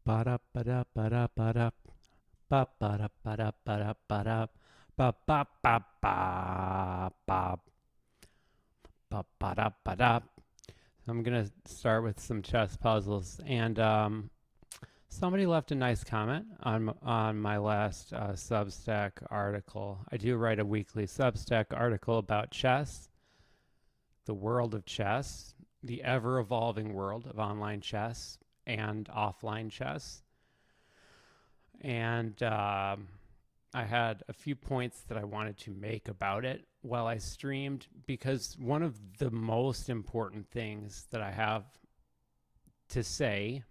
Ba ba da ba da ba da ba ba da ba da ba da ba da ba ba ba ba ba ba ba da ba da. I'm gonna start with some chess puzzles, and somebody left a nice comment on my last Substack article. I do write a weekly Substack article about chess, the world of chess, the ever-evolving world of online chess and offline chess. And I had a few points that I wanted to make about it while I streamed, because one of the most important things that I have to say,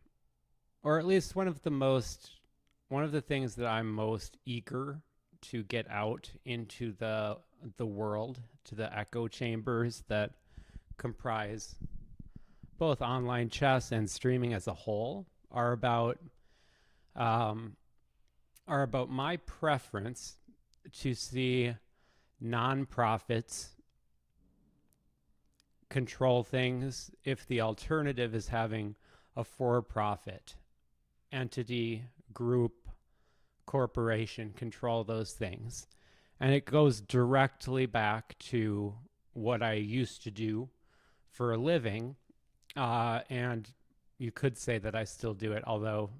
or at least one of the things that I'm most eager to get out into the world, to the echo chambers that comprise both online chess and streaming as a whole, are about my preference to see nonprofits control things if the alternative is having a for-profit entity, group, corporation control those things. And it goes directly back to what I used to do for a living, and you could say that I still do it, although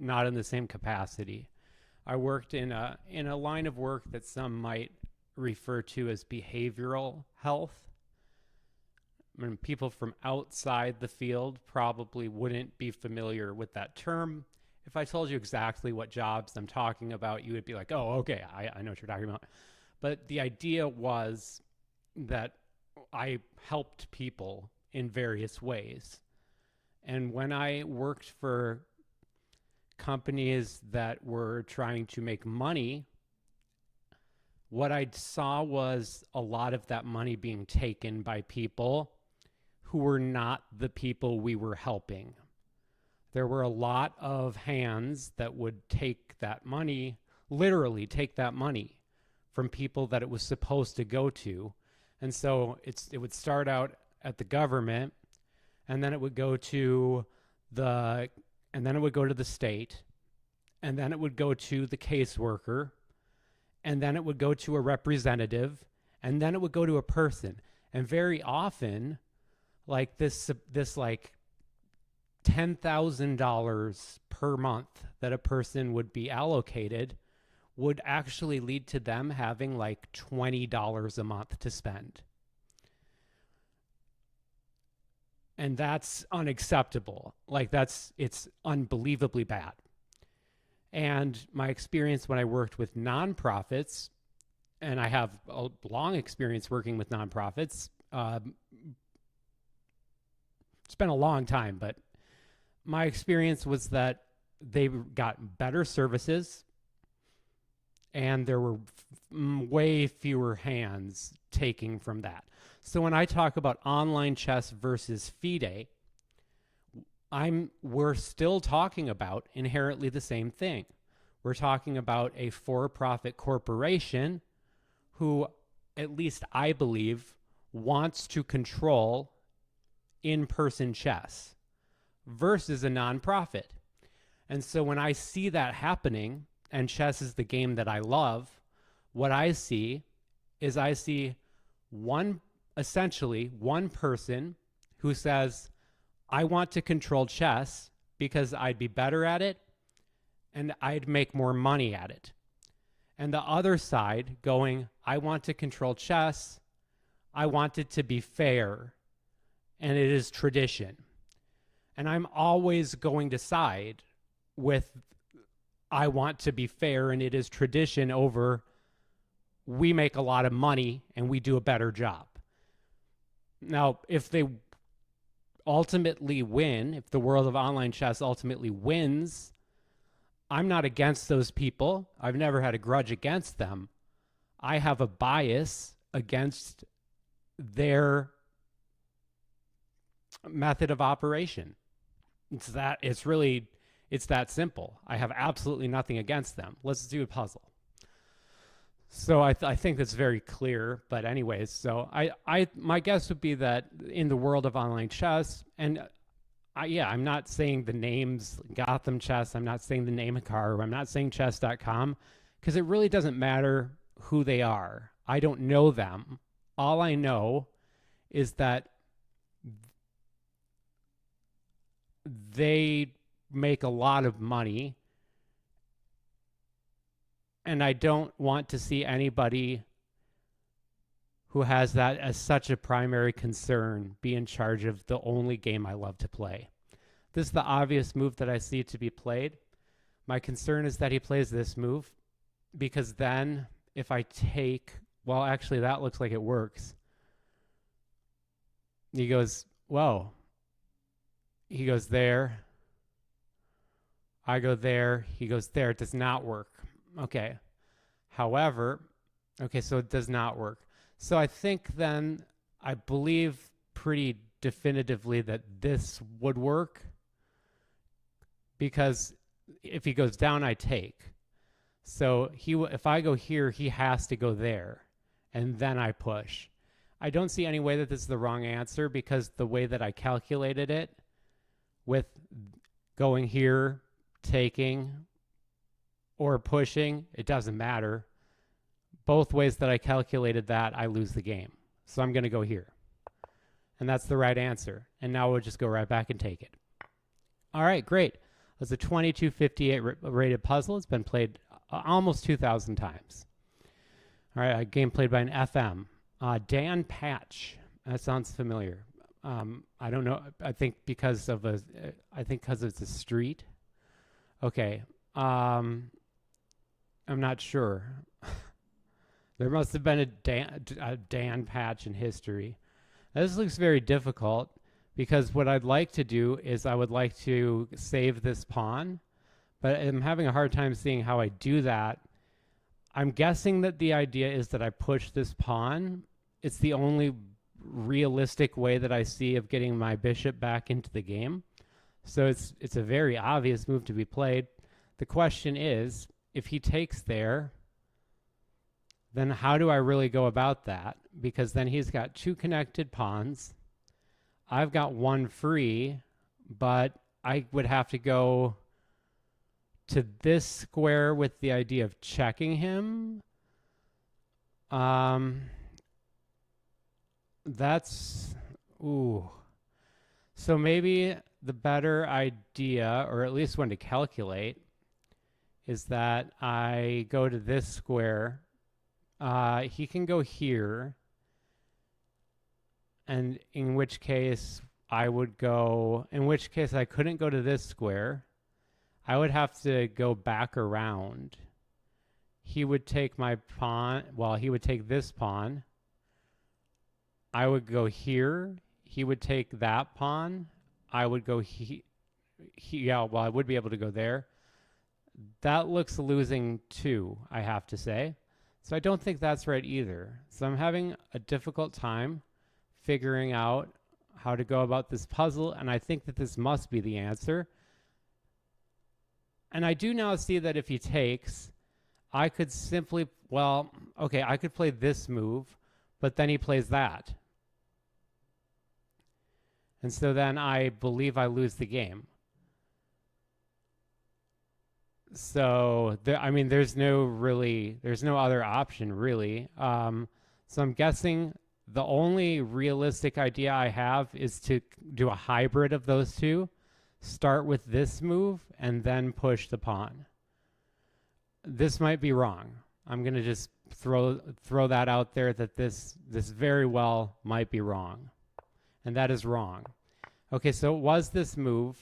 not in the same capacity. I worked in a line of work that some might refer to as behavioral health. I mean, people from outside the field probably wouldn't be familiar with that term. If I told you exactly what jobs I'm talking about, you would be like, oh, okay, I know what you're talking about. But the idea was that I helped people in various ways. And when I worked for companies that were trying to make money, what I saw was a lot of that money being taken by people who were not the people we were helping. There were a lot of hands that would take that money, literally take that money from people that it was supposed to go to. And so it would start out at the government, and then it would go to the state, and then it would go to the caseworker, and then it would go to a representative, and then it would go to a person. And very often, like this like $10,000 per month that a person would be allocated would actually lead to them having like $20 a month to spend. And that's unacceptable. Like it's unbelievably bad. And my experience when I worked with nonprofits, and I have a long experience working with nonprofits, it's been a long time, but my experience was that they got better services and there were way fewer hands taking from that. So when I talk about online chess versus FIDE, we're still talking about inherently the same thing. We're talking about a for-profit corporation who, at least I believe, wants to control in-person chess versus a nonprofit. And so when I see that happening, and chess is the game that I love, what I see is essentially one person who says, I want to control chess because I'd be better at it and I'd make more money at it. And the other side going, I want to control chess, I want it to be fair, and it is tradition. And I'm always going to side with I want to be fair and it is tradition over we make a lot of money and we do a better job. Now, if they ultimately win, if the world of online chess ultimately wins, I'm not against those people. I've never had a grudge against them. I have a bias against their method of operation. It's that simple. I have absolutely nothing against them. Let's do a puzzle. So I think that's very clear. But anyways, so my guess would be that in the world of online chess, and yeah, I'm not saying the names Gotham Chess. I'm not saying the name of car. I'm not saying chess.com because it really doesn't matter who they are. I don't know them. All I know is that they make a lot of money, and I don't want to see anybody who has that as such a primary concern be in charge of the only game I love to play. This is the obvious move that I see to be played. My concern is that he plays this move because then if I take, well, actually that looks like it works. He goes, whoa. He goes there. I go there. He goes there. It does not work. Okay. However, okay, so it does not work. So I think then I believe pretty definitively that this would work because if he goes down, I take. So if I go here, he has to go there, and then I push. I don't see any way that this is the wrong answer because the way that I calculated it with going here, taking, or pushing, it doesn't matter. Both ways that I calculated that, I lose the game. So I'm going to go here. And that's the right answer. And now we'll just go right back and take it. All right, great. It's a 2258 rated puzzle. It's been played almost 2,000 times. All right, a game played by an FM. Dan Patch. That sounds familiar. I don't know. I think because it's a street. Okay. I'm not sure. There must have been a Dan Patch in history. This looks very difficult because what I'd like to do is I would like to save this pawn, but I'm having a hard time seeing how I do that. I'm guessing that the idea is that I push this pawn. It's the only realistic way that I see of getting my bishop back into the game. So it's a very obvious move to be played. The question is, if he takes there, then how do I really go about that? Because then he's got two connected pawns. I've got one free, but I would have to go to this square with the idea of checking him. So maybe the better idea, or at least one to calculate, is that I go to this square. He can go here, and in which case I couldn't go to this square. I would have to go back around. He would take my pawn, he would take this pawn. I would go here. He would take that pawn. I would go I would be able to go there. That looks losing too, I have to say. So I don't think that's right either. So I'm having a difficult time figuring out how to go about this puzzle, and I think that this must be the answer. And I do now see that if he takes, I could simply, I could play this move, but then he plays that. And so then I believe I lose the game. So, there's no other option, really. So I'm guessing the only realistic idea I have is to do a hybrid of those two. Start with this move and then push the pawn. This might be wrong. I'm going to just throw that out there that this very well might be wrong. And that is wrong. Okay, so it was this move.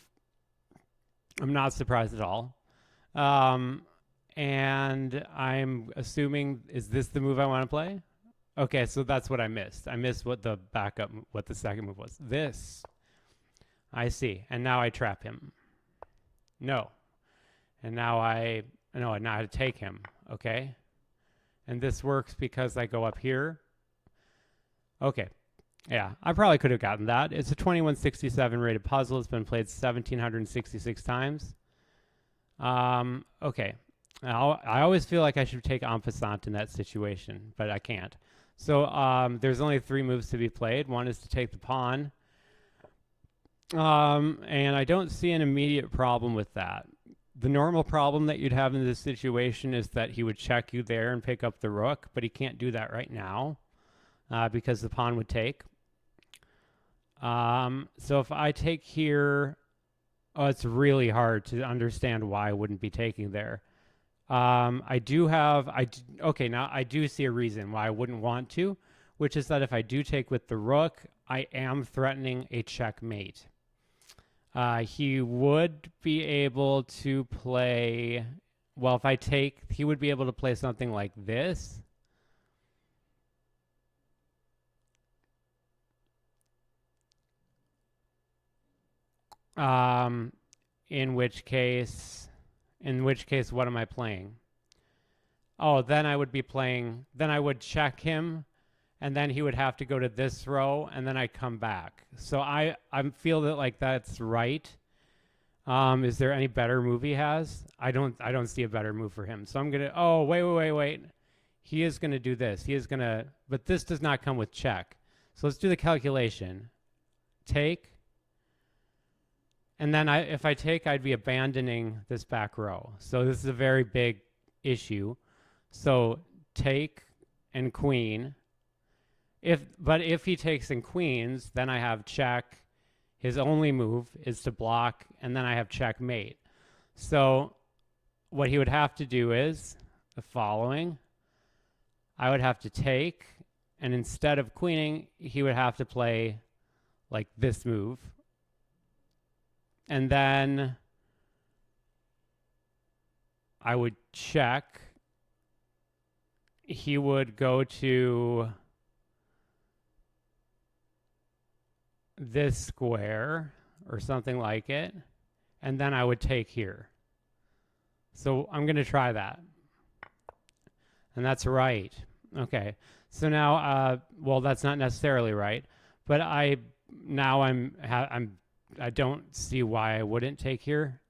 I'm not surprised at all. And I'm assuming, is this the move I want to play? Okay, so that's what I missed. I missed what the second move was. This. I see. And now I trap him. No. And now I know how to take him. Okay. And this works because I go up here. Okay. Yeah, I probably could have gotten that. It's a 2167 rated puzzle. It's been played 1,766 times. Okay. Now, I always feel like I should take en passant in that situation, but I can't. So there's only three moves to be played. One is to take the pawn. And I don't see an immediate problem with that. The normal problem that you'd have in this situation is that he would check you there and pick up the rook, but he can't do that right now because the pawn would take. So if I take here, oh, it's really hard to understand why I wouldn't be taking there. Now I do see a reason why I wouldn't want to, which is that if I do take with the rook, I am threatening a checkmate. He would be able to play, well, if I take, he would be able to play something like this. In which case, what am I playing? Oh, then I would be playing, then I would check him, and then he would have to go to this row, and then I come back. So I feel that like that's right. Is there any better move he has? I don't see a better move for him. So I'm gonna. Oh, wait. He is gonna do this. He is gonna. But this does not come with check. So let's do the calculation. Take. And then if I take, I'd be abandoning this back row. So this is a very big issue. So take and queen. But if he takes and queens, then I have check. His only move is to block, and then I have checkmate. So what he would have to do is the following. I would have to take, and instead of queening, he would have to play like this move. And then I would check. He would go to this square or something like it, and then I would take here. So I'm going to try that. And that's right. Okay. So now, well, that's not necessarily right, but I don't see why I wouldn't take here.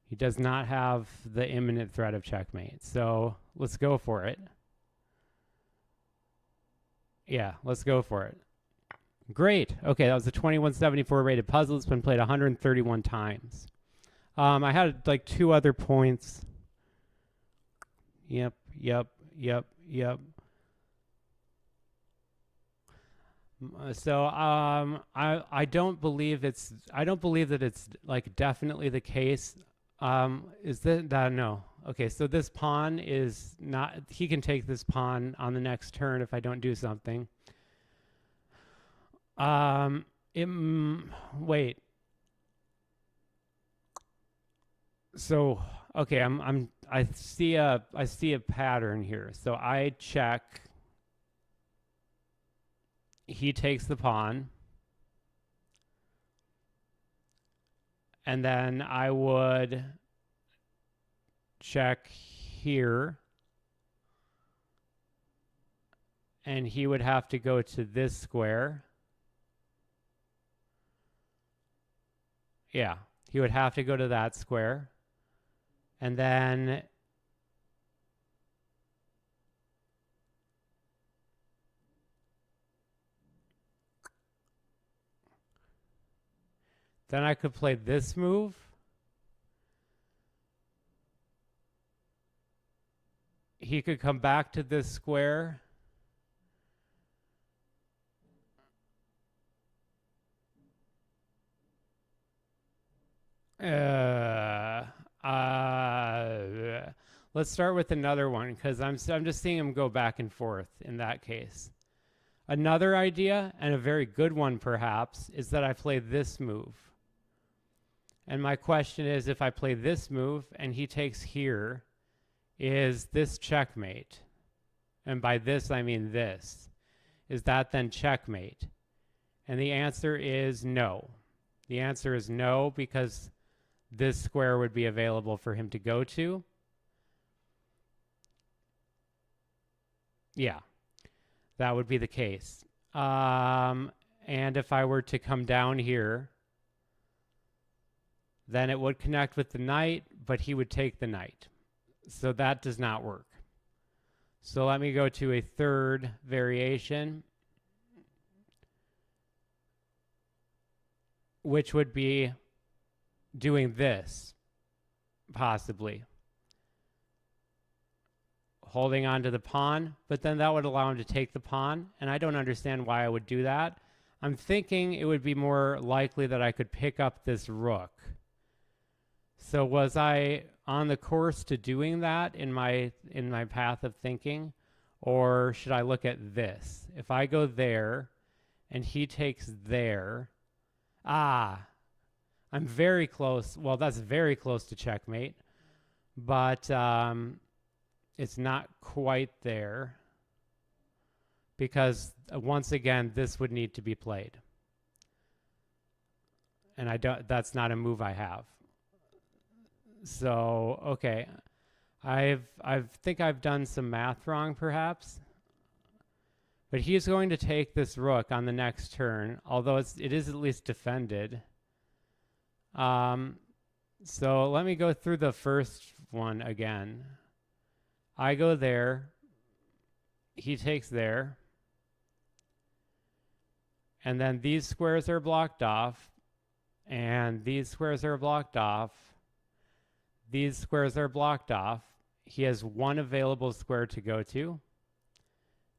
He does not have the imminent threat of checkmate. So let's go for it. Yeah, let's go for it. Great. Okay, that was a 2174 rated puzzle. It's been played 131 times. I had like 2 other points. Yep. So I don't believe that it's like definitely the case. Is that no? Okay, so this pawn is not. He can take this pawn on the next turn if I don't do something. Wait. So okay, I see a pattern here. So I check. He takes the pawn, and then I would check here, and he would have to go to this square. Yeah, he would have to go to that square, and then I could play this move. He could come back to this square. Let's start with another one because I'm just seeing him go back and forth in that case. Another idea, and a very good one perhaps, is that I play this move. And my question is, if I play this move and he takes here, is this checkmate? And by this, I mean this. Is that then checkmate? And the answer is no. The answer is no, because this square would be available for him to go to. Yeah, that would be the case. And if I were to come down here, then it would connect with the knight, but he would take the knight. So that does not work. So let me go to a third variation. which would be doing this, possibly. Holding on to the pawn, but then that would allow him to take the pawn, and I don't understand why I would do that. I'm thinking it would be more likely that I could pick up this rook. So was I on the course to doing that in my path of thinking, or should I look at this? If I go there and he takes there, I'm very close. Well, that's very close to checkmate, but it's not quite there because once again, this would need to be played. And that's not a move I have. So, okay. I think I've done some math wrong perhaps. But he's going to take this rook on the next turn, although it is at least defended. So let me go through the first one again. I go there, he takes there, and then these squares are blocked off, and these squares are blocked off, these squares are blocked off. He has one available square to go to,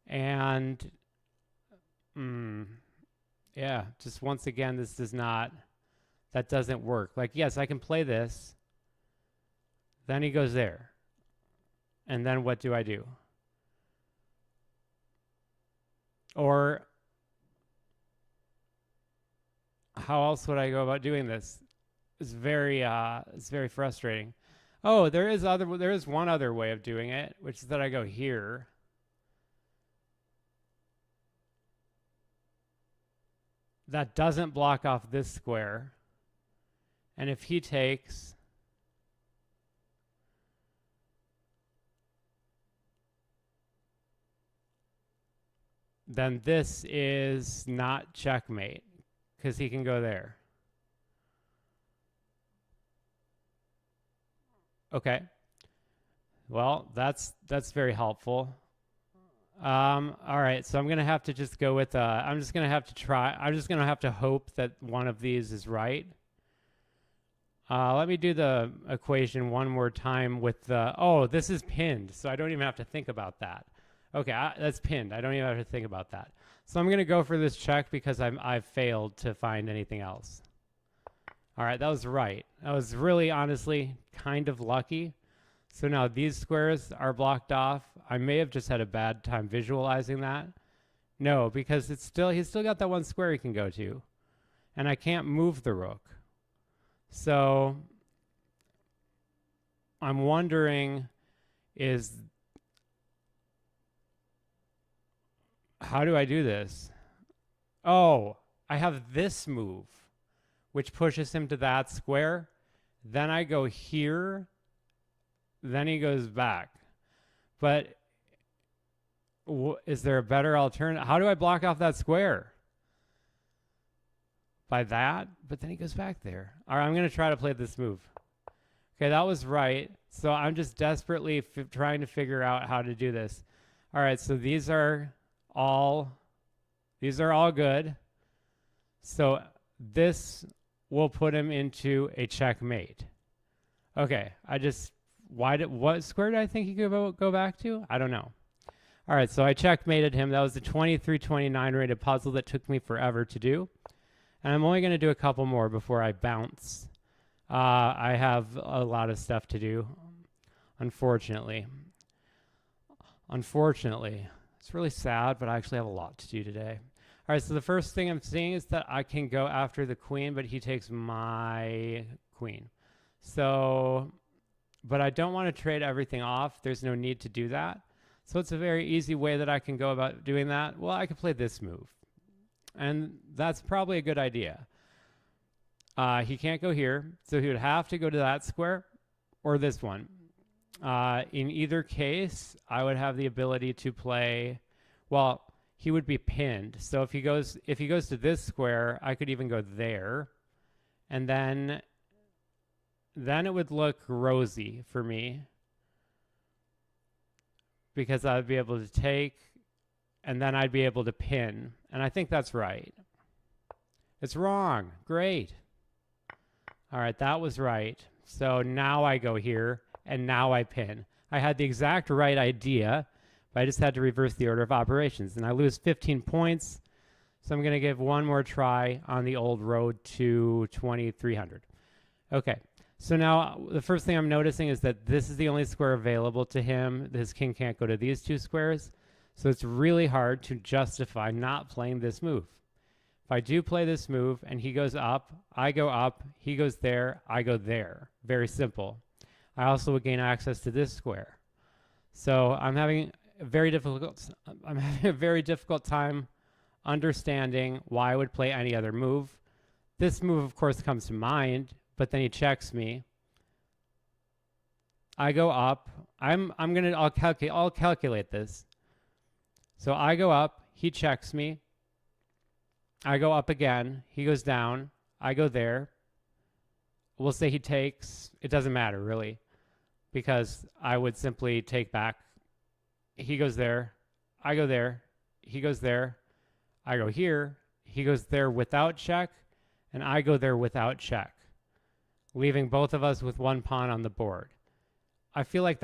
and yeah, just once again, that doesn't work. Like, yes, I can play this, then he goes there. And then what do I do? Or how else would I go about doing this? It's very frustrating. Oh, there is one other way of doing it, which is that I go here. That doesn't block off this square. And if he takes, then this is not checkmate because he can go there. Okay. Well, that's very helpful. All right, so I'm going to have to just go with I'm just going to have to hope that one of these is right. Let me do the equation one more time with this is pinned, so I don't even have to think about that. Okay, that's pinned. I don't even have to think about that. So I'm going to go for this check because I've failed to find anything else. All right, that was right. I was really, honestly, kind of lucky. So now these squares are blocked off. I may have just had a bad time visualizing that. No, because he's still got that one square he can go to. And I can't move the rook. So I'm wondering how do I do this? Oh, I have this move, which pushes him to that square. Then I go here. Then he goes back. But is there a better alternative? How do I block off that square? By that? But then he goes back there. All right, I'm going to try to play this move. Okay, that was right. So I'm just desperately trying to figure out how to do this. All right, so these are all good. So this will put him into a checkmate. Okay, what square did I think he could go back to? I don't know. All right, so I checkmated him. That was a 23-29 rated puzzle that took me forever to do. And I'm only going to do a couple more before I bounce. I have a lot of stuff to do, unfortunately. It's really sad, but I actually have a lot to do today. All right, so the first thing I'm seeing is that I can go after the queen, but he takes my queen. So, but I don't want to trade everything off. There's no need to do that. So it's a very easy way that I can go about doing that. Well, I could play this move. And that's probably a good idea. He can't go here, so he would have to go to that square or this one. In either case, I would have the ability to play, well, he would be pinned. So if he goes to this square, I could even go there. And then it would look rosy for me because I would be able to take, and then I'd be able to pin. And I think that's right. It's wrong. Great. All right, that was right. So now I go here, and now I pin. I had the exact right idea, but I just had to reverse the order of operations. And I lose 15 points, so I'm going to give one more try on the old road to 2300. Okay, so now the first thing I'm noticing is that this is the only square available to him. His king can't go to these two squares, so it's really hard to justify not playing this move. If I do play this move and he goes up, I go up, he goes there, I go there. Very simple. I also would gain access to this square. So I'm having a very difficult time understanding why I would play any other move. This move, of course, comes to mind, but then he checks me. I go up. I'll calculate this. So I go up, he checks me. I go up again, he goes down, I go there. We'll say he takes, it doesn't matter really, because I would simply take back. He goes there, I go there, he goes there, I go here, he goes there without check, and I go there without check, leaving both of us with one pawn on the board. I feel like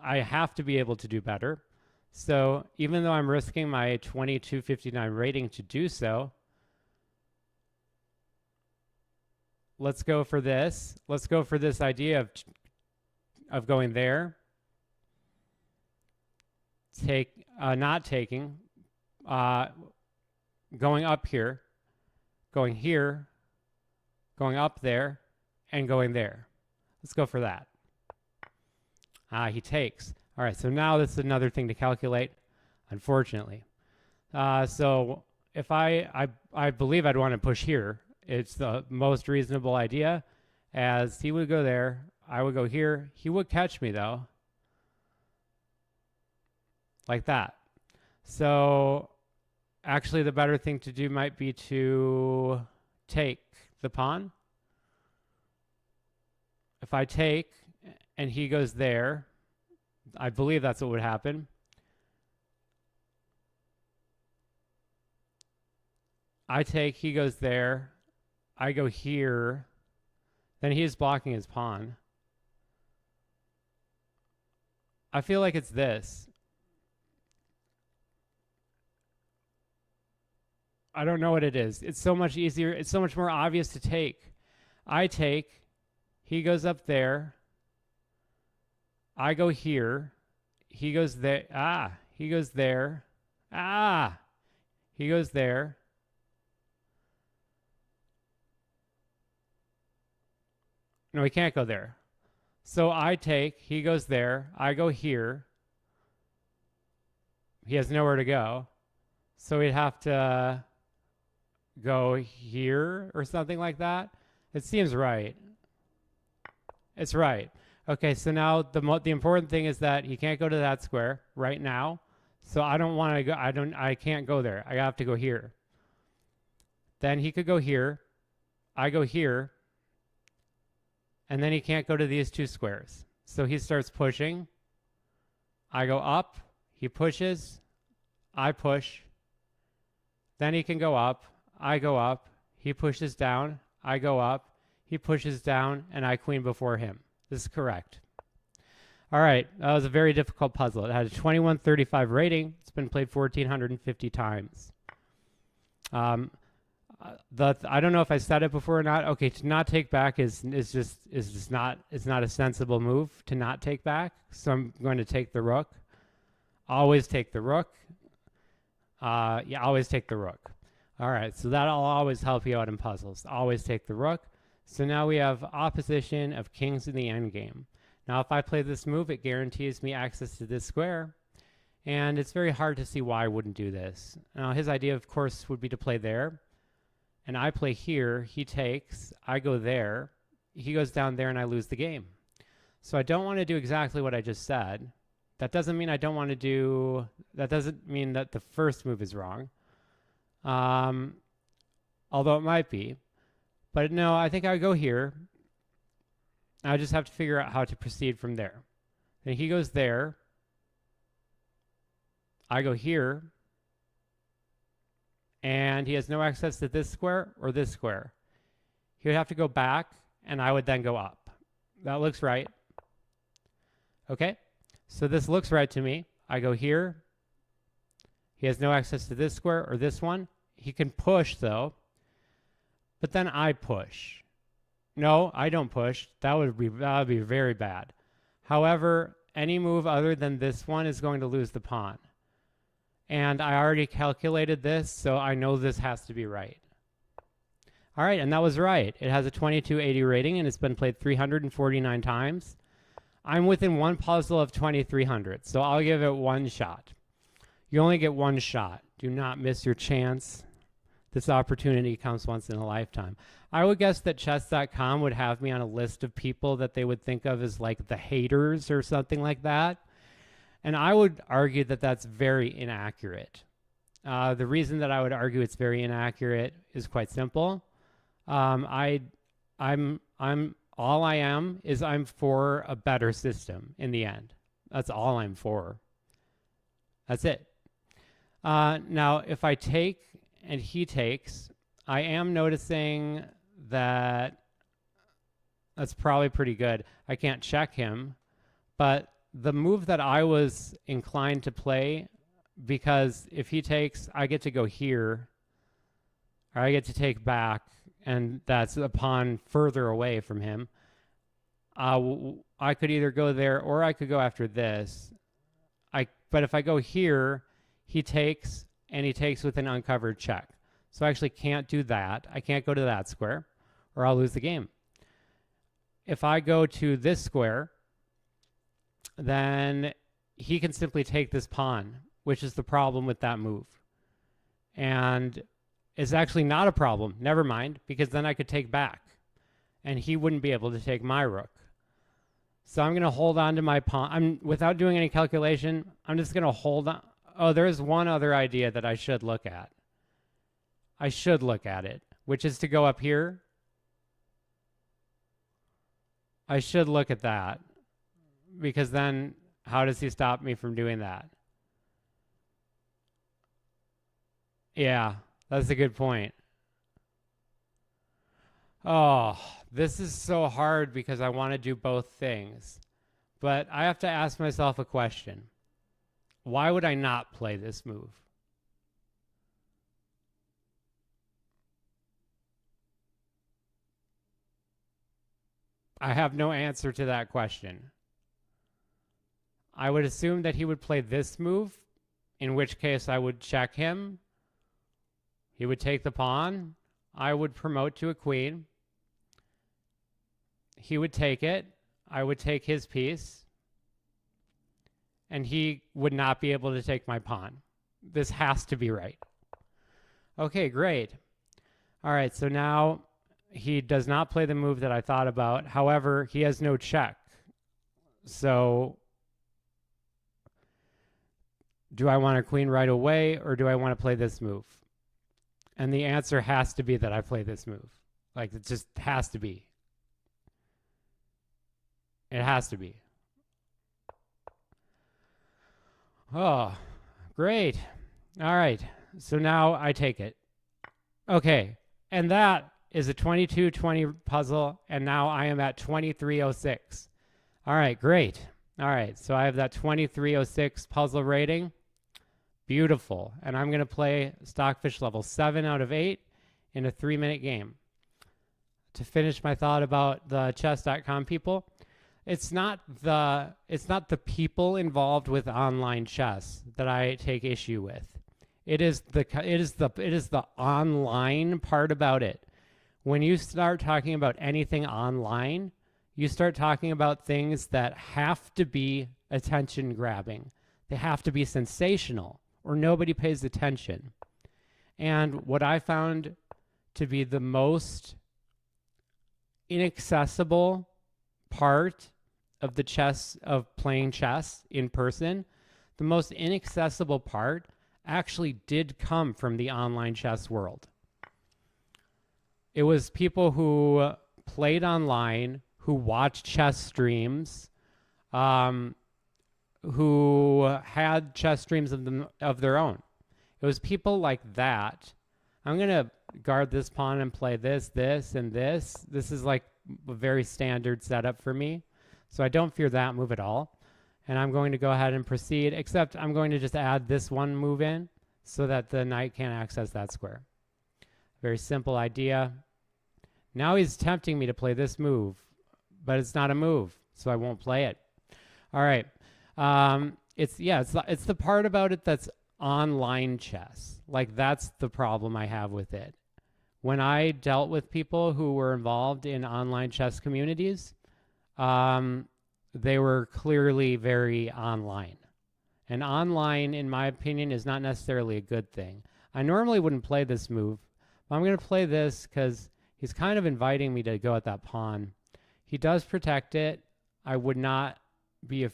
I have to be able to do better. So even though I'm risking my 2259 rating to do so, let's go for this. Let's go for this idea of going there, not taking, going up here, going here, going up there, and going there. Let's go for that. He takes. All right, so now this is another thing to calculate, unfortunately. So if I believe I'd want to push here. It's the most reasonable idea, as he would go there, I would go here. He would catch me, though, like that. So actually, the better thing to do might be to take the pawn. If I take and he goes there, I believe that's what would happen. I take, he goes there, I go here, then he is blocking his pawn. I feel like it's this. I don't know what it is. It's so much easier, it's so much more obvious to take. I take, he goes up there, I go here, he goes there, he goes there, he goes there. No, he can't go there. So I take, he goes there, I go here. He has nowhere to go. So we'd have to go here or something like that. It seems right. It's right. Okay, so now the important thing is that he can't go to that square right now. So I don't want to go, I can't go there. I have to go here. Then he could go here. I go here. And then he can't go to these two squares. So he starts pushing. I go up. He pushes. I push. Then he can go up. I go up. He pushes down. I go up. He pushes down, and I queen before him. This is correct. All right. That was a very difficult puzzle. It had a 2135 rating. It's been played 1,450 times. I don't know if I said it before or not. Okay, to not take back is just not, it's not a sensible move to not take back. So I'm going to take the rook. Always take the rook. Yeah, always take the rook. All right, so that'll always help you out in puzzles. Always take the rook. So now we have opposition of kings in the endgame. Now if I play this move, it guarantees me access to this square. And it's very hard to see why I wouldn't do this. Now his idea, of course, would be to play there. And I play here, he takes, I go there, he goes down there, and I lose the game. So I don't want to do exactly what I just said. That doesn't mean I don't want to do, that doesn't mean that the first move is wrong. Although it might be. But no, I think I go here. I just have to figure out how to proceed from there. Then he goes there. I go here. And he has no access to this square or this square. He would have to go back, and I would then go up. That looks right. Okay, so this looks right to me. I go here. He has no access to this square or this one. He can push, though. But then I push. No, I don't push. That would be very bad. However, any move other than this one is going to lose the pawn. And I already calculated this, so I know this has to be right. All right, and that was right. It has a 2280 rating, and it's been played 349 times. I'm within one puzzle of 2300, so I'll give it one shot. You only get one shot. Do not miss your chance. This opportunity comes once in a lifetime. I would guess that chess.com would have me on a list of people that they would think of as like the haters or something like that. And I would argue that that's very inaccurate. The reason that I would argue it's very inaccurate is quite simple. I'm for a better system in the end. That's all I'm for. That's it. Now, if I take and he takes, I am noticing that that's probably pretty good. I can't check him, but the move that I was inclined to play, because if he takes, I get to go here, or I get to take back, and that's a pawn further away from him. I could either go there or I could go after this. But if I go here, he takes, and he takes with an uncovered check. So I actually can't do that. I can't go to that square, or I'll lose the game. If I go to this square, then he can simply take this pawn, which is the problem with that move. And it's actually not a problem. Never mind, because then I could take back, and he wouldn't be able to take my rook. So I'm going to hold on to my pawn. Without doing any calculation, I'm just going to hold on. Oh, there's one other idea that I should look at. I should look at it, which is to go up here. I should look at that, because then how does he stop me from doing that? Yeah, that's a good point. Oh, this is so hard because I want to do both things. But I have to ask myself a question. Why would I not play this move? I have no answer to that question. I would assume that he would play this move, in which case I would check him. He would take the pawn. I would promote to a queen. He would take it. I would take his piece. And he would not be able to take my pawn. This has to be right. Okay, great. All right, so now he does not play the move that I thought about. However, he has no check. So do I want a queen right away, or do I want to play this move? And the answer has to be that I play this move. Like, it just has to be. It has to be. Oh, great. All right. So now I take it. Okay. And that is a 2220 puzzle. And now I am at 2306. All right. Great. All right. So I have that 2306 puzzle rating. Beautiful. And I'm going to play Stockfish level 7 out of 8 in a 3-minute game. To finish my thought about the chess.com people, it's not the people involved with online chess that I take issue with. It is the online part about it. When you start talking about anything online, you start talking about things that have to be attention grabbing. They have to be sensational, or nobody pays attention. And what I found to be the most inaccessible part of the chess, of playing chess in person, the most inaccessible part actually did come from the online chess world. It was people who played online, who watched chess streams, who had chess streams of their own. It was people like that. I'm going to guard this pawn and play this, this, and this. This is like a very standard setup for me. So I don't fear that move at all. And I'm going to go ahead and proceed, except I'm going to just add this one move in so that the knight can't access that square. Very simple idea. Now he's tempting me to play this move, but it's not a move, so I won't play it. All right. It's the part about it that's online chess. Like, that's the problem I have with it. When I dealt with people who were involved in online chess communities, they were clearly very online. And online, in my opinion, is not necessarily a good thing. I normally wouldn't play this move, but I'm going to play this because he's kind of inviting me to go at that pawn. He does protect it. I would not be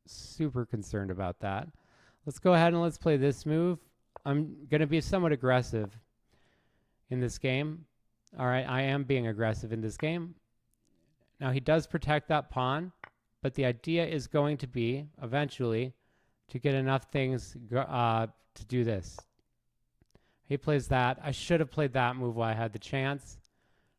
super concerned about that. Let's go ahead and let's play this move. I'm going to be somewhat aggressive in this game. All right, I am being aggressive in this game. Now he does protect that pawn, but the idea is going to be eventually to get enough things to do this. He plays that. I should have played that move while I had the chance.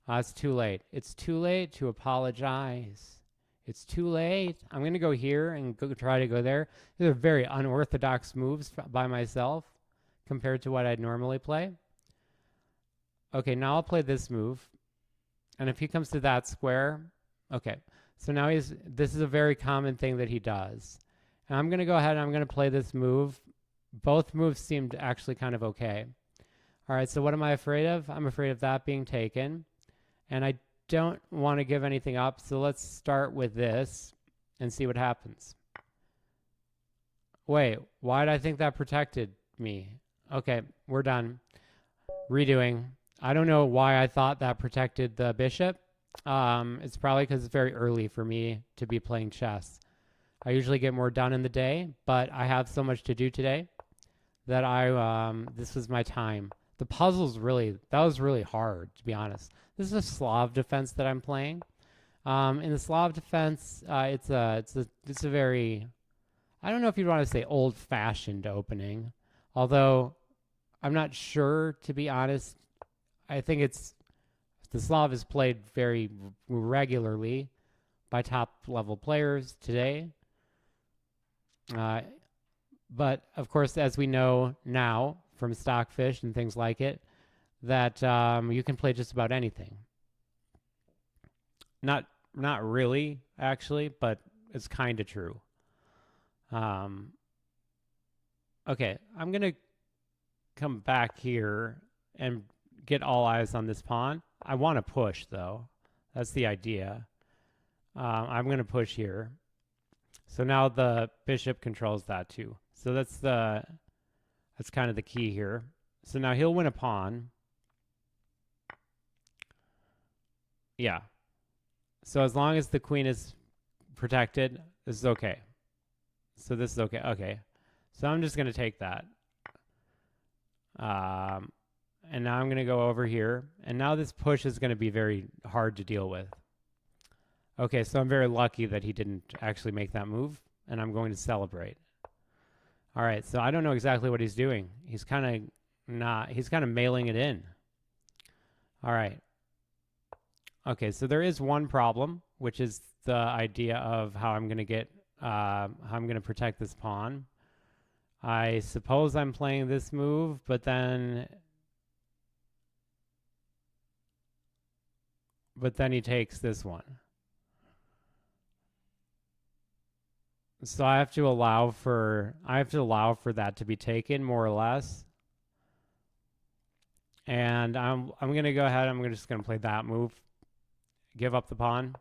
It's too late. It's too late to apologize. It's too late. I'm going to go here and try to go there. These are very unorthodox moves by myself compared to what I'd normally play. Okay, now I'll play this move. And if he comes to that square, okay. So now this is a very common thing that he does. And I'm going to go ahead and I'm going to play this move. Both moves seemed actually kind of okay. All right, so what am I afraid of? I'm afraid of that being taken. And I don't want to give anything up, so let's start with this and see what happens. Wait, why did I think that protected me? Okay, we're done. Redoing. I don't know why I thought that protected the bishop. It's probably because it's very early for me to be playing chess. I usually get more done in the day, but I have so much to do today that this was my time. The puzzle's that was really hard, to be honest. This is a Slav defense that I'm playing. In the Slav defense, it's a very, I don't know if you'd want to say old-fashioned opening, although I'm not sure, to be honest. I think the Slav is played very regularly by top-level players today. But, of course, as we know now from Stockfish and things like it, that you can play just about anything. Not really, actually, but it's kind of true. Okay, I'm going to come back here and get all eyes on this pawn. I want to push, though. That's the idea. I'm going to push here. So now the bishop controls that too. So that's kind of the key here. So now he'll win a pawn. Yeah. So as long as the queen is protected, this is okay. So this is okay. Okay. So I'm just going to take that. And now I'm going to go over here. And now this push is going to be very hard to deal with. Okay, so I'm very lucky that he didn't actually make that move. And I'm going to celebrate. All right, so I don't know exactly what he's doing. He's kind of mailing it in. All right. Okay, so there is one problem, which is the idea of how I'm going to protect this pawn. I suppose I'm playing this move, but then he takes this one. So I have to allow for that to be taken, more or less. And I'm going to go ahead. I'm just going to play that move. Give up the pawn.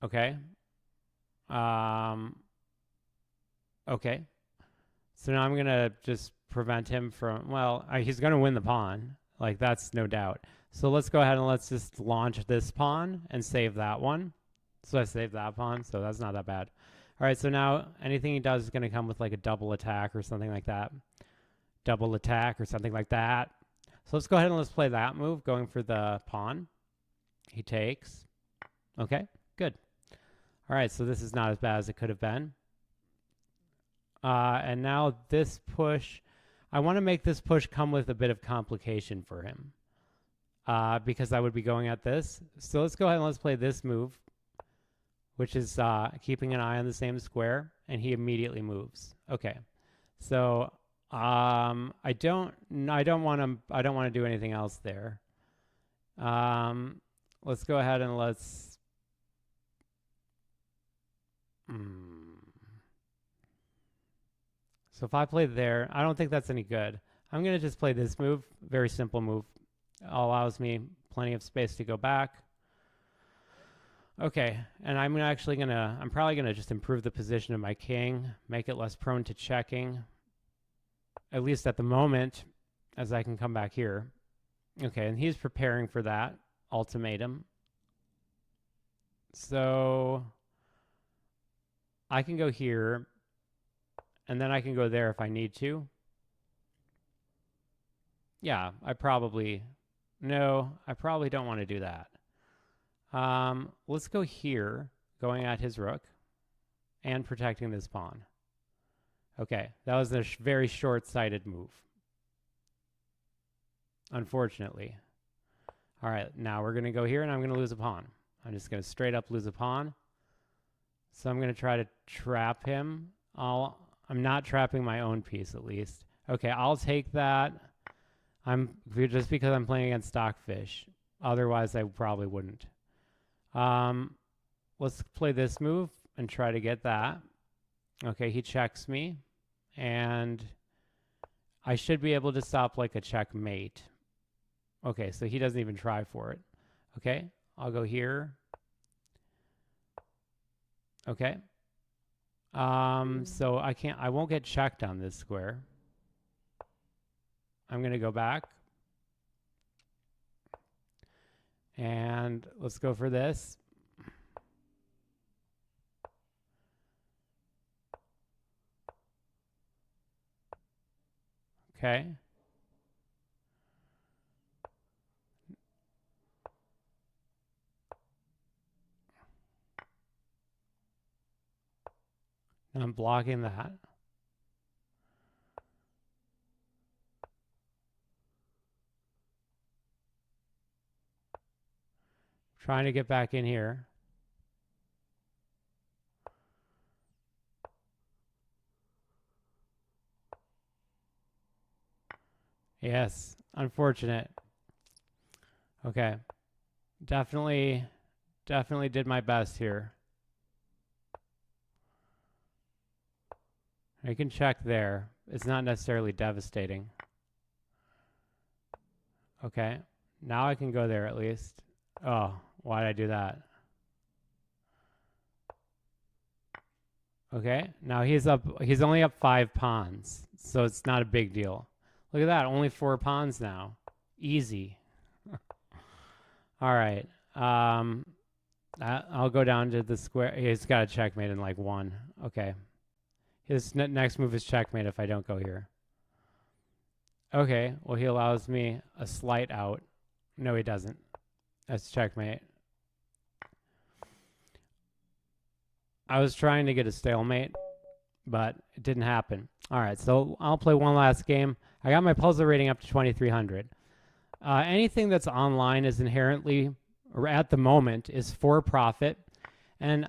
Okay. Okay. So now I'm going to just prevent him from, well, he's going to win the pawn. Like, that's no doubt. So let's go ahead and let's just launch this pawn and save that one. So I saved that pawn, so that's not that bad. All right, so now anything he does is going to come with like a double attack or something like that. Double attack or something like that. So let's go ahead and let's play that move, going for the pawn. He takes. Okay, good. All right, so this is not as bad as it could have been. And now this push, I want to make this push come with a bit of complication for him. Because I would be going at this. So let's go ahead and let's play this move, which is keeping an eye on the same square, and he immediately moves. Okay, so I don't want to do anything else there. Let's go ahead and let's. So if I play there, I don't think that's any good. I'm gonna just play this move. Very simple move. Allows me plenty of space to go back. Okay, and I'm probably gonna just improve the position of my king, make it less prone to checking, at least at the moment, as I can come back here. Okay, and he's preparing for that ultimatum. So I can go here, and then I can go there if I need to. Yeah, I probably don't want to do that. Let's go here, going at his rook and protecting this pawn. Okay, that was a very short-sighted move, unfortunately. All right, now we're going to go here, and I'm going to lose a pawn. I'm just going to straight up lose a pawn. So I'm going to try to trap him. I'm not trapping my own piece, at least. Okay, I'll take that. Just because I'm playing against Stockfish. Otherwise, I probably wouldn't. Let's play this move and try to get that. Okay, he checks me, and I should be able to stop like a checkmate. Okay, so he doesn't even try for it. Okay, I'll go here. Okay. So I won't get checked on this square. I'm going to go back. And let's go for this. Okay. And I'm blocking that. Trying to get back in here. Yes, unfortunate. Okay. Definitely did my best here. I can check there. It's not necessarily devastating. Okay. Now I can go there at least. Oh, why did I do that? Okay. Now he's only up 5 pawns, so it's not a big deal. Look at that, only 4 pawns now. Easy. All right. I'll go down to the square. He's got a checkmate in like 1. Okay. His next move is checkmate if I don't go here. Okay, well, he allows me a slight out. No, he doesn't. That's checkmate. I was trying to get a stalemate, but it didn't happen. All right, so I'll play one last game. I got my puzzle rating up to 2,300. Anything that's online is inherently, or at the moment, is for profit. And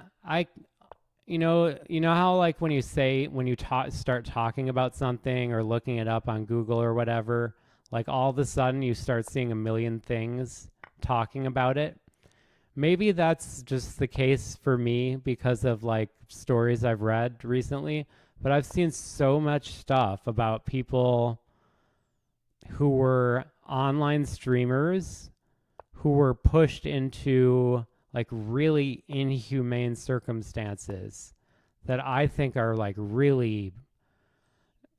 you know how like when you start talking about something or looking it up on Google or whatever, like all of a sudden you start seeing a million things talking about it. Maybe that's just the case for me because of like stories I've read recently, but I've seen so much stuff about people who were online streamers who were pushed into like really inhumane circumstances that I think are like really,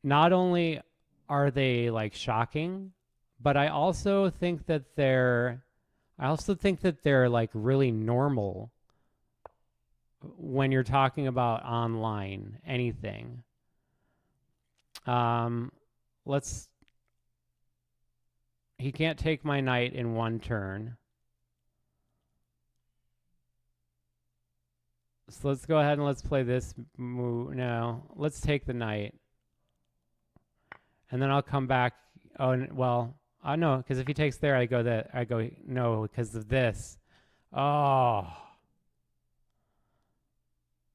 not only are they like shocking, but I also think that they're like really normal when you're talking about online anything. He can't take my knight in 1 turn. So let's go ahead and let's play this move. No, let's take the knight. And then I'll come back. Oh, well, I know, because if he takes there, I go no, because of this. Oh.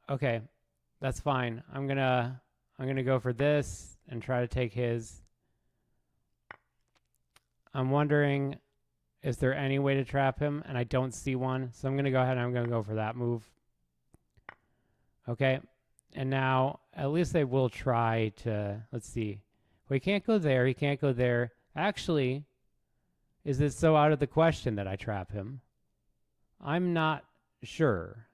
Okay, that's fine. I'm gonna go for this and try to take his. I'm wondering, is there any way to trap him? And I don't see one, so I'm gonna go ahead and I'm gonna go for that move. Okay, and now at least they will try to. Let's see. Well, he can't go there. He can't go there. Actually, is it so out of the question that I trap him? I'm not sure.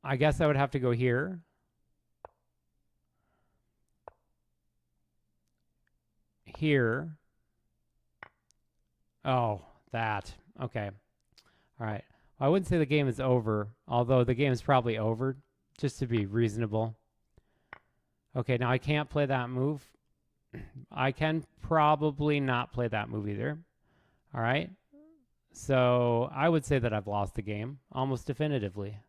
I guess I would have to go here. Here. Oh, that. Okay. All right. Well, I wouldn't say the game is over, although the game is probably over, just to be reasonable. Okay, now I can't play that move. I can probably not play that move either. All right. So I would say that I've lost the game almost definitively.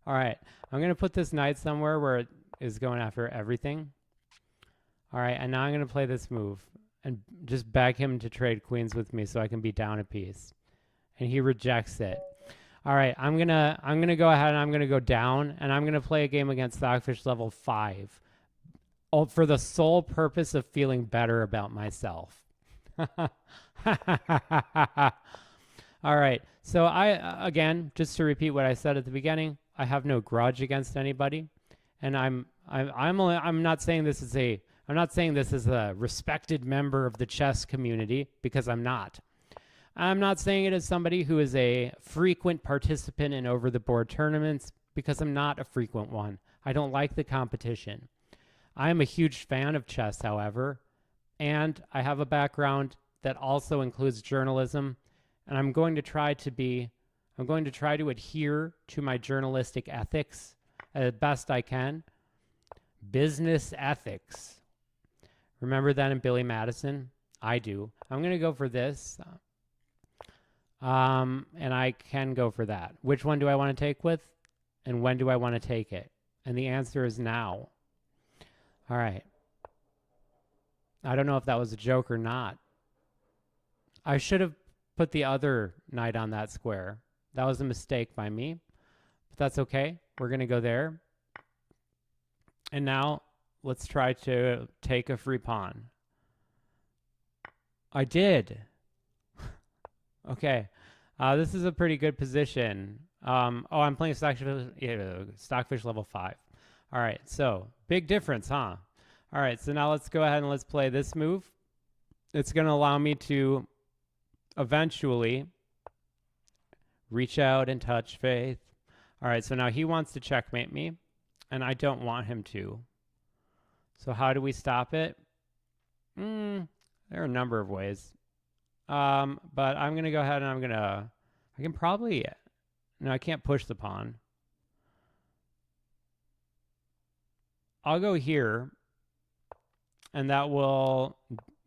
All right. I'm going to put this knight somewhere where it is going after everything. All right. And now I'm going to play this move and just beg him to trade queens with me so I can be down a piece. And he rejects it. All right. I'm going to go ahead and I'm going to go down and I'm going to play a game against Stockfish level 5. Oh, for the sole purpose of feeling better about myself. All right. So again, just to repeat what I said at the beginning, I have no grudge against anybody, and I'm not saying this is a respected member of the chess community, because I'm not. I'm not saying it as somebody who is a frequent participant in over-the-board tournaments, because I'm not a frequent one. I don't like the competition. I am a huge fan of chess, however, and I have a background that also includes journalism, and I'm going to try to adhere to my journalistic ethics as best I can. Business ethics. Remember that in Billy Madison? I do. I'm going to go for this. And I can go for that. Which one do I want to take with? And when do I want to take it? And the answer is now. All right. I don't know if that was a joke or not. I should have put the other knight on that square. That was a mistake by me, but that's okay. We're going to go there. And now let's try to take a free pawn. I did. Okay. This is a pretty good position. I'm playing Stockfish level 5. All right. So big difference, huh? All right. So now let's go ahead and let's play this move. It's going to allow me to eventually reach out and touch faith. All right, so now he wants to checkmate me, and I don't want him to. So how do we stop it? There are a number of ways. But I'm going to go ahead and I can probably, no, I can't push the pawn. I'll go here, and that will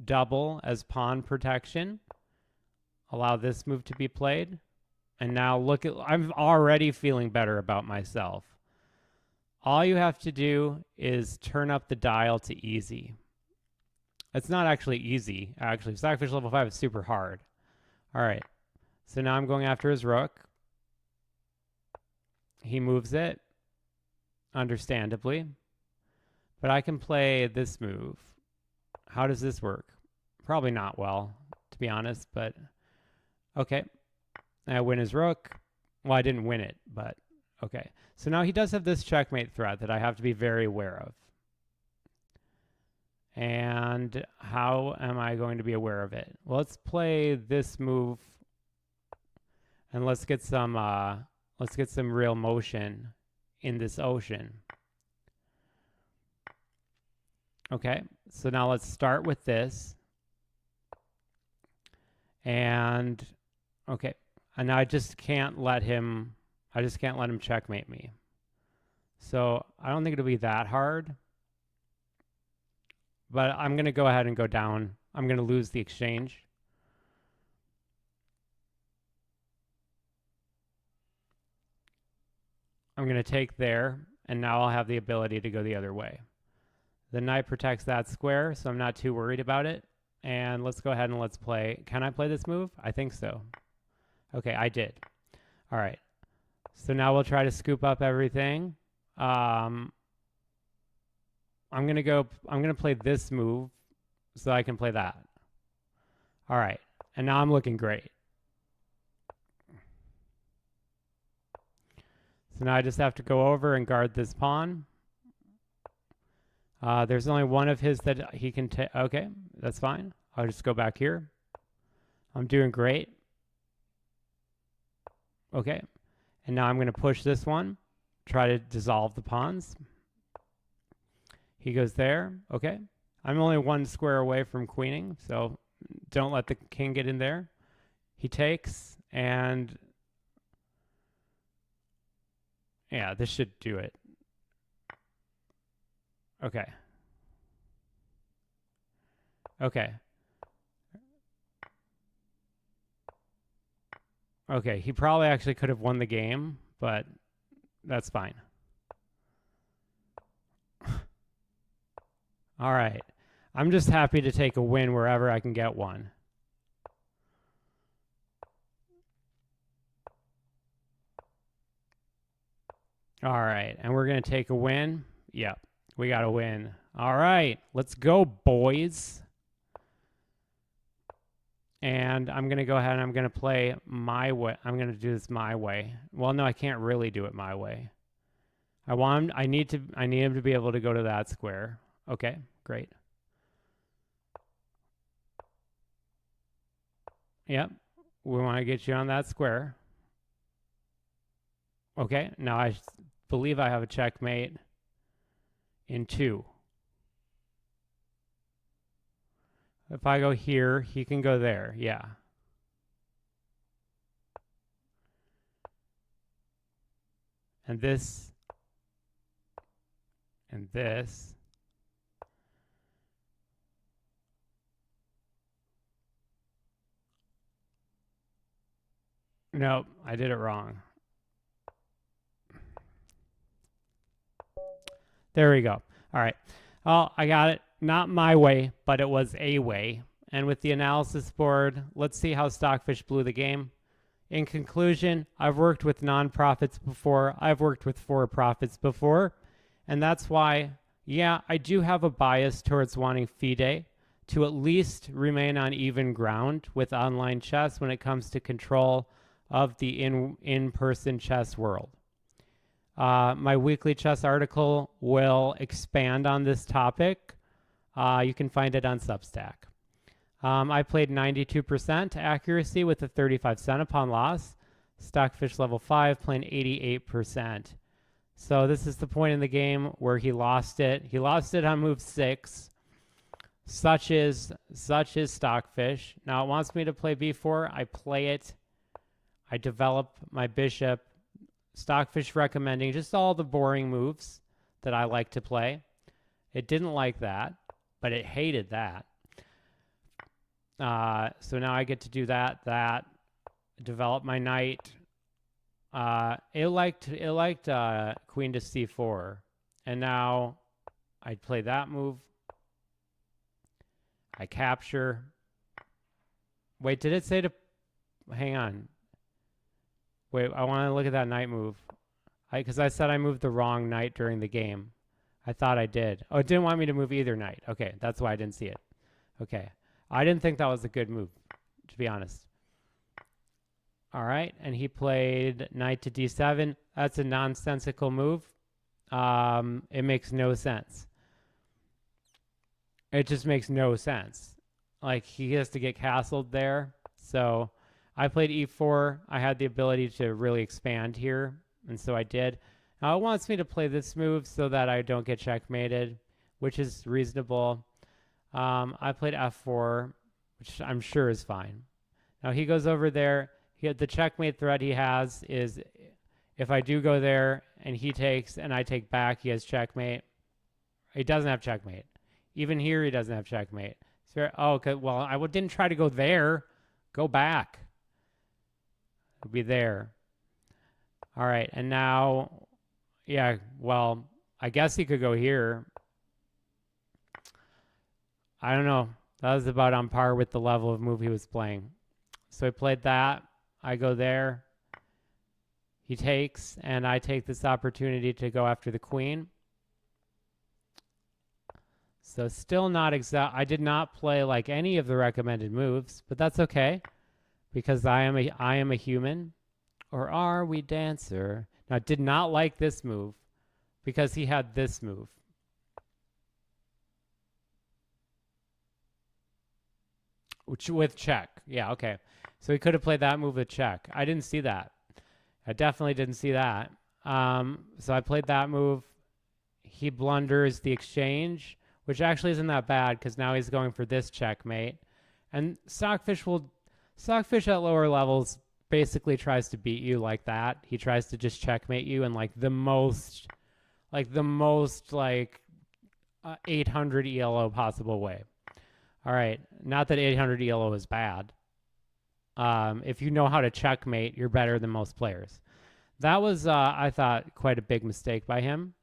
double as pawn protection. Allow this move to be played. And now look at, I'm already feeling better about myself. All you have to do is turn up the dial to easy. It's not actually easy. Actually, Stockfish level 5 is super hard. All right. So now I'm going after his rook. He moves it, understandably. But I can play this move. How does this work? Probably not well, to be honest, but okay. I win his rook. Well, I didn't win it, but okay. So now he does have this checkmate threat that I have to be very aware of. And how am I going to be aware of it? Well, let's play this move, and let's get some real motion in this ocean. Okay, so now let's start with this. And okay, and now I just can't let him checkmate me. So I don't think it'll be that hard. but I'm going to go ahead and go down. I'm going to lose the exchange. I'm going to take there, and now I'll have the ability to go the other way. The knight protects that square, so I'm not too worried about it. And let's go ahead and let's play. Can I play this move? I think so. Okay, I did. All right. So now we'll try to scoop up everything. I'm going to play this move so I can play that. All right. And now I'm looking great. So now I just have to go over and guard this pawn. There's only one of his that he can take. Okay, that's fine. I'll just go back here. I'm doing great. Okay. And now I'm going to push this one, try to dissolve the pawns. He goes there. Okay. I'm only one square away from queening, so don't let the king get in there. He takes, and yeah, this should do it. Okay. Okay. Okay, he probably actually could have won the game, but that's fine. All right. I'm just happy to take a win wherever I can get one. All right, and we're going to take a win. Yep, we got a win. All right, let's go, boys. And I'm going to go ahead and I'm going to play my way. I'm going to do this my way. Well, no, I can't really do it my way. I need him to be able to go to that square. Okay, great. Yep, we want to get you on that square. Okay, now I believe I have a checkmate in 2. If I go here, he can go there. Yeah. And this. And this. Nope, I did it wrong. There we go. All right. Oh, I got it. Not my way, but it was a way. And with the analysis board, let's see how Stockfish blew the game. In conclusion, I've worked with nonprofits before. I've worked with for-profits before. And that's why, yeah, I do have a bias towards wanting FIDE to at least remain on even ground with online chess when it comes to control of the in-person chess world. My weekly chess article will expand on this topic. You can find it on Substack. I played 92% accuracy with a 35 centipon loss. Stockfish level 5 playing 88%. So this is the point in the game where he lost it. He lost it on move 6. Such is Stockfish. Now it wants me to play b4. I play it. I develop my bishop. Stockfish recommending just all the boring moves that I like to play. It didn't like that, but it hated that. So now I get to do that, develop my knight. It liked queen to c4, and now I play that move. I capture. Wait, did it say to? Hang on. Wait, I want to look at that knight move. Because I said I moved the wrong knight during the game. I thought I did. Oh, it didn't want me to move either knight. Okay, that's why I didn't see it. Okay. I didn't think that was a good move, to be honest. All right, and he played knight to d7. That's a nonsensical move. It makes no sense. It just makes no sense. Like, he has to get castled there. So I played e4. I had the ability to really expand here, and so I did. Now it wants me to play this move so that I don't get checkmated, which is reasonable. I played f4, which I'm sure is fine. Now he goes over there. The checkmate threat he has is if I do go there and he takes and I take back, he has checkmate. He doesn't have checkmate. Even here, he doesn't have checkmate. So, oh, okay, well, I didn't try to go there. Go back. It'll be there. All right, and now, yeah, well, I guess he could go here. I don't know. That was about on par with the level of move he was playing. So he played that. I go there. He takes, and I take this opportunity to go after the queen. So still not exact. I did not play like any of the recommended moves, but that's okay because I am a human. Or are we dancer? Now, I did not like this move because he had this move. With check. Yeah, okay. So he could have played that move with check. I didn't see that. I definitely didn't see that. So I played that move. He blunders the exchange, which actually isn't that bad because now he's going for this checkmate. And Stockfish at lower levels basically tries to beat you like that. He tries to just checkmate you in like the most 800 ELO possible way. All right, not that 800 ELO is bad. If you know how to checkmate, you're better than most players. That was, I thought, quite a big mistake by him.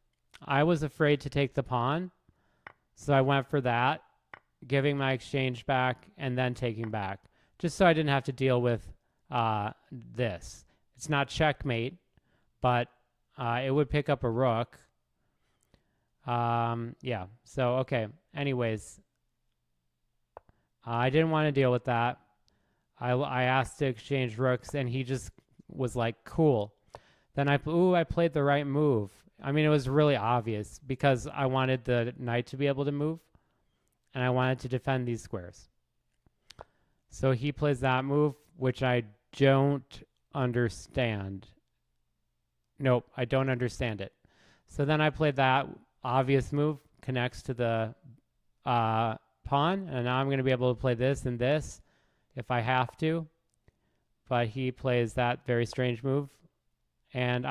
I was afraid to take the pawn, so I went for that, giving my exchange back and then taking back, just so I didn't have to deal with this. It's not checkmate, but it would pick up a rook. Yeah, so okay. Anyways, I didn't want to deal with that. I asked to exchange rooks, and he just was like, cool. Then I played the right move. I mean, it was really obvious because I wanted the knight to be able to move, and I wanted to defend these squares. So he plays that move, which I don't understand. Nope, I don't understand it. So then I played that obvious move, connects to the pawn, and now I'm going to be able to play this and this if I have to. But he plays that very strange move. And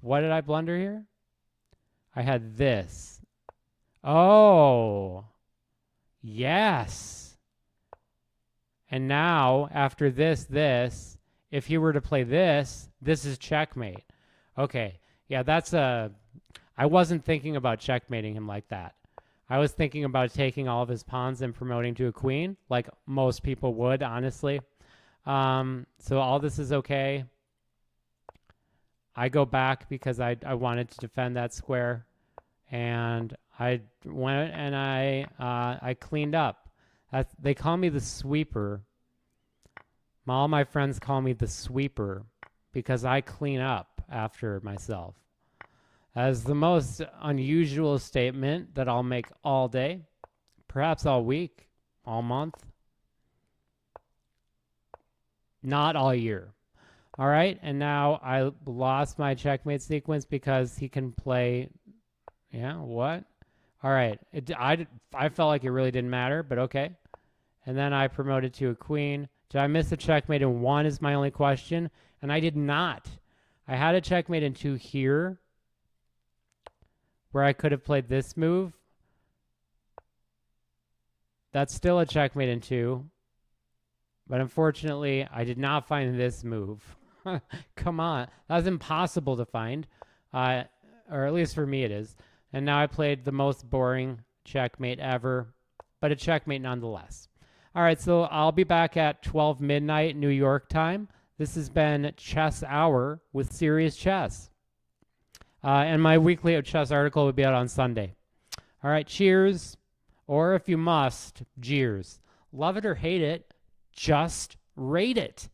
what did I blunder here? I had this. Oh, yes. And now, after this, if he were to play this is checkmate. Okay, yeah, I wasn't thinking about checkmating him like that. I was thinking about taking all of his pawns and promoting to a queen, like most people would, honestly. So all this is okay. I go back because I wanted to defend that square, and I went and I cleaned up. They call me the sweeper. All my friends call me the sweeper because I clean up after myself. As the most unusual statement that I'll make all day, perhaps all week, all month, not all year. All right, and now I lost my checkmate sequence because he can play, yeah, what? All right, I felt like it really didn't matter, but okay. And then I promoted to a queen. Did I miss a checkmate in one is my only question, and I did not. I had a checkmate in two here, where I could have played this move. That's still a checkmate in two. But unfortunately, I did not find this move. Come on. That was impossible to find. Or at least for me it is. And now I played the most boring checkmate ever. But a checkmate nonetheless. All right, so I'll be back at 12 midnight New York time. This has been Chess Hour with Serious Chess. And my weekly chess article will be out on Sunday. All right, cheers. Or if you must, jeers. Love it or hate it, just rate it.